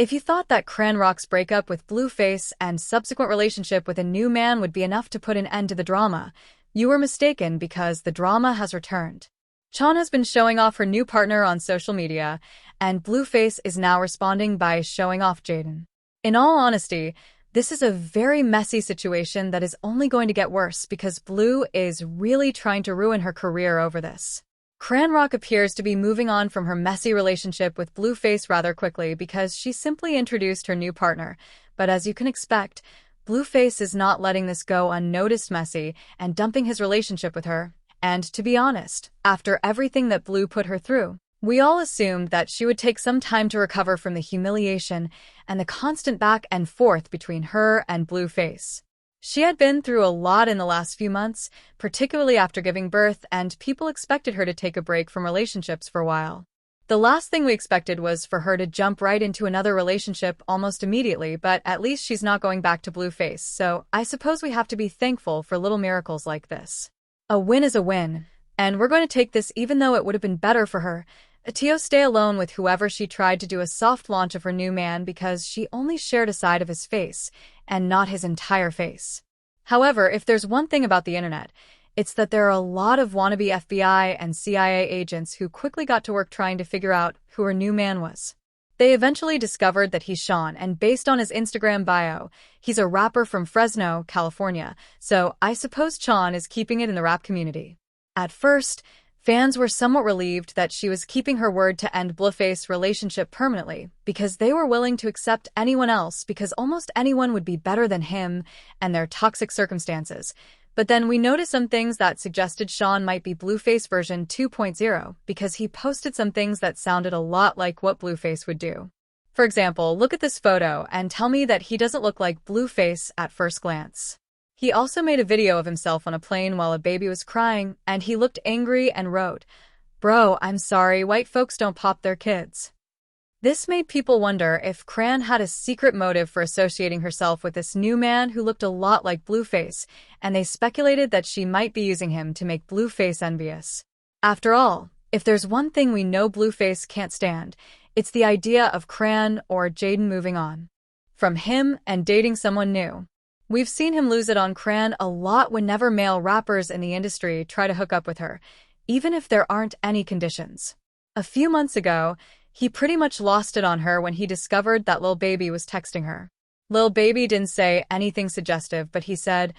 If you thought that Chrisean Rock's breakup with Blueface and subsequent relationship with a new man would be enough to put an end to the drama, you were mistaken because the drama has returned. Chan has been showing off her new partner on social media, and Blueface is now responding by showing off Jaidyn. In all honesty, this is a very messy situation that is only going to get worse because Blue is really trying to ruin her career over this. Chrisean Rock appears to be moving on from her messy relationship with Blueface rather quickly because she simply introduced her new partner, but as you can expect, Blueface is not letting this go unnoticed messy and dumping his relationship with her. And to be honest, after everything that Blue put her through, we all assumed that she would take some time to recover from the humiliation and the constant back and forth between her and Blueface. She had been through a lot in the last few months, particularly after giving birth, and people expected her to take a break from relationships for a while. The last thing we expected was for her to jump right into another relationship almost immediately, but at least she's not going back to Blueface, so I suppose we have to be thankful for little miracles like this. A win is a win, and we're going to take this even though it would have been better for her to stay alone with whoever she tried to do a soft launch of her new man because she only shared a side of his face and not his entire face. However, if there's one thing about the internet, it's that there are a lot of wannabe FBI and CIA agents who quickly got to work trying to figure out who her new man was. They eventually discovered that he's Sean, and based on his Instagram bio, he's a rapper from Fresno, California, so I suppose Sean is keeping it in the rap community. At first, fans were somewhat relieved that she was keeping her word to end Blueface's relationship permanently, because they were willing to accept anyone else because almost anyone would be better than him and their toxic circumstances. But then we noticed some things that suggested Sean might be Blueface version 2.0 because he posted some things that sounded a lot like what Blueface would do. For example, look at this photo and tell me that he doesn't look like Blueface at first glance. He also made a video of himself on a plane while a baby was crying, and he looked angry and wrote, "Bro, I'm sorry, white folks don't pop their kids." This made people wonder if Chrisean had a secret motive for associating herself with this new man who looked a lot like Blueface, and they speculated that she might be using him to make Blueface envious. After all, if there's one thing we know Blueface can't stand, it's the idea of Chrisean or Jaidyn moving on from him and dating someone new. We've seen him lose it on Chrisean a lot whenever male rappers in the industry try to hook up with her, even if there aren't any conditions. A few months ago, he pretty much lost it on her when he discovered that Lil Baby was texting her. Lil Baby didn't say anything suggestive, but he said,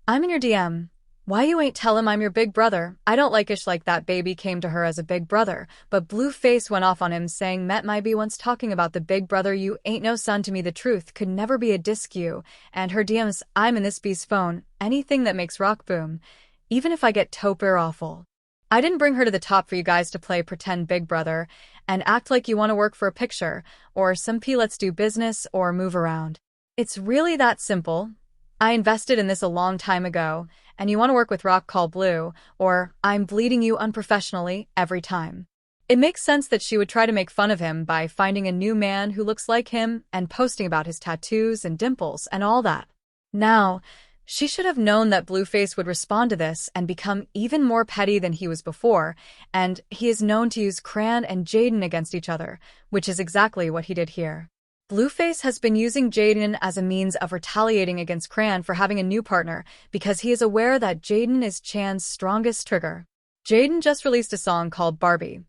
"I'm in your DM. Why you ain't tell him I'm your big brother? I don't like ish like that." Baby came to her as a big brother, but Blueface went off on him saying met my be once talking about the big brother, you ain't no son to me, the truth could never be a disc you, and her DMs, I'm in this bee's phone, anything that makes rock boom, even if I get tope or awful. I didn't bring her to the top for you guys to play pretend big brother and act like you want to work for a picture, or some let's do business or move around. It's really that simple. I invested in this a long time ago, and you want to work with Rock Call Blue, or I'm bleeding you unprofessionally every time. It makes sense that she would try to make fun of him by finding a new man who looks like him and posting about his tattoos and dimples and all that. Now, she should have known that Blueface would respond to this and become even more petty than he was before, and he is known to use Chrisean and Jaidyn against each other, which is exactly what he did here. Blueface has been using Jaidyn as a means of retaliating against Chrisean for having a new partner because he is aware that Jaidyn is Chan's strongest trigger. Jaidyn just released a song called Barbie,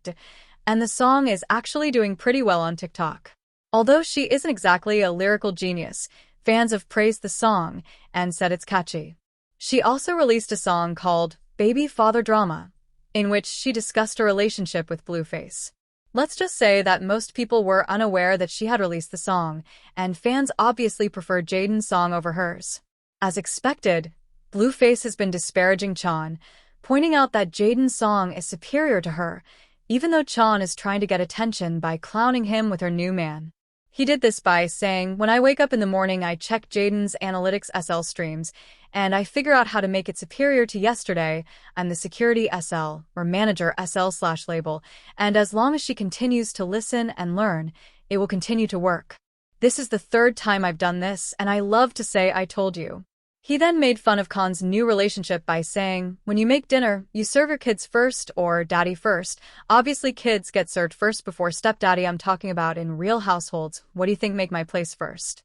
and the song is actually doing pretty well on TikTok. Although she isn't exactly a lyrical genius, fans have praised the song and said it's catchy. She also released a song called Baby Father Drama, in which she discussed her relationship with Blueface. Let's just say that most people were unaware that she had released the song, and fans obviously preferred Jaidyn's song over hers. As expected, Blueface has been disparaging Chan, pointing out that Jaidyn's song is superior to her, even though Chan is trying to get attention by clowning him with her new man. He did this by saying, "When I wake up in the morning, I check Jaidyn's Analytics SL streams, and I figure out how to make it superior to yesterday. I'm the security SL, or manager SL/label, and as long as she continues to listen and learn, it will continue to work. This is the third time I've done this, and I love to say I told you." He then made fun of Khan's new relationship by saying, "When you make dinner, you serve your kids first or daddy first. Obviously kids get served first before stepdaddy. I'm talking about in real households. What do you think make my place first?"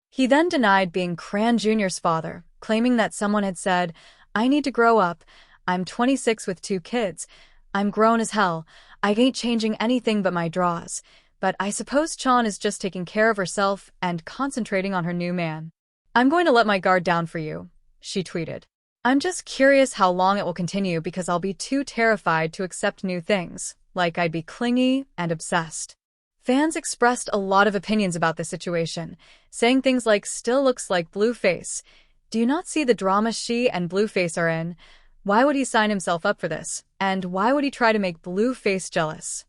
He then denied being Cran Jr.'s father, claiming that someone had said, "I need to grow up. I'm 26 with 2 kids. I'm grown as hell. I ain't changing anything but my draws. But I suppose Chan is just taking care of herself and concentrating on her new man. I'm going to let my guard down for you," she tweeted. "I'm just curious how long it will continue because I'll be too terrified to accept new things, like I'd be clingy and obsessed." Fans expressed a lot of opinions about this situation, saying things like, "Still looks like Blueface. Do you not see the drama she and Blueface are in? Why would he sign himself up for this? And why would he try to make Blueface jealous?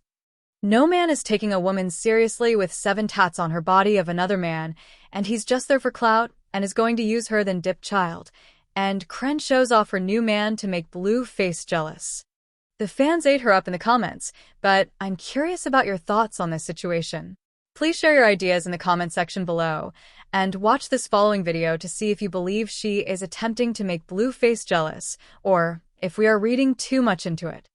No man is taking a woman seriously with 7 tats on her body of another man, and he's just there for clout and is going to use her then dip child." And Kren shows off her new man to make Blueface jealous. The fans ate her up in the comments, but I'm curious about your thoughts on this situation. Please share your ideas in the comment section below, and watch this following video to see if you believe she is attempting to make Blueface jealous, or if we are reading too much into it.